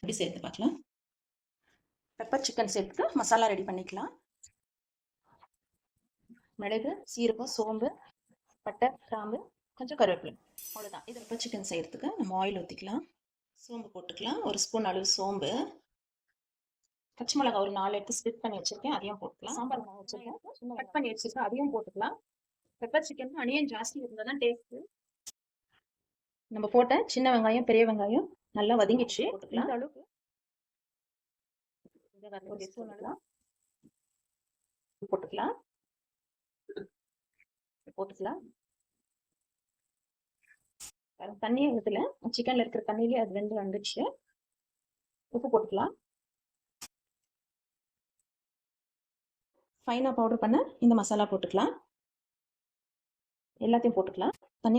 எப்படி சேர்த்து பார்க்கலாம். பெப்பர் சிக்கன் சேர்த்துட்டு மசாலா ரெடி பண்ணிக்கலாம். மிளகு, சீரகம், சோம்பு, பட்டை, கிராம்பு, கொஞ்சம் கருவேப்பிலை, அவ்வளோதான். இது பெப்பர் சிக்கன் செய்யறதுக்கு நம்ம ஆயில் ஊற்றிக்கலாம். சோம்பு போட்டுக்கலாம், ஒரு ஸ்பூன் அளவு சோம்பு. பச்சை மிளகாய் ஒரு 4 எடுத்து ஸ்பிட் பண்ணி வச்சிருக்கேன், அதையும் போட்டுக்கலாம். சாம்பார் மிளகாய் வச்சிருக்கேன், கட் பண்ணி வச்சிருக்கேன், அதையும் போட்டுக்கலாம். பெப்பர் சிக்கன் அனியன் ஜாஸ்தி இருந்தால் தான் டேஸ்ட். நம்ம போட்ட சின்ன வெங்காயம், பெரிய வெங்காயம் நல்லா வதங்கிடுச்சு. போட்டுக்கலாம். இந்த அளவுக்கு ஒரு ஸ்பூன் அளவு போட்டுக்கலாம். போட்டுக்கலாம். தண்ணியே ஊற்றல, சிக்கன்ல இருக்கிற தண்ணியிலே அது வெந்து வந்துடுச்சு. உப்பு போட்டுக்கலாம். ஃபைனாக பவுடர் பண்ண இந்த மசாலா போட்டுக்கலாம். எல்லாத்தையும் போட்டுக்கலாம்.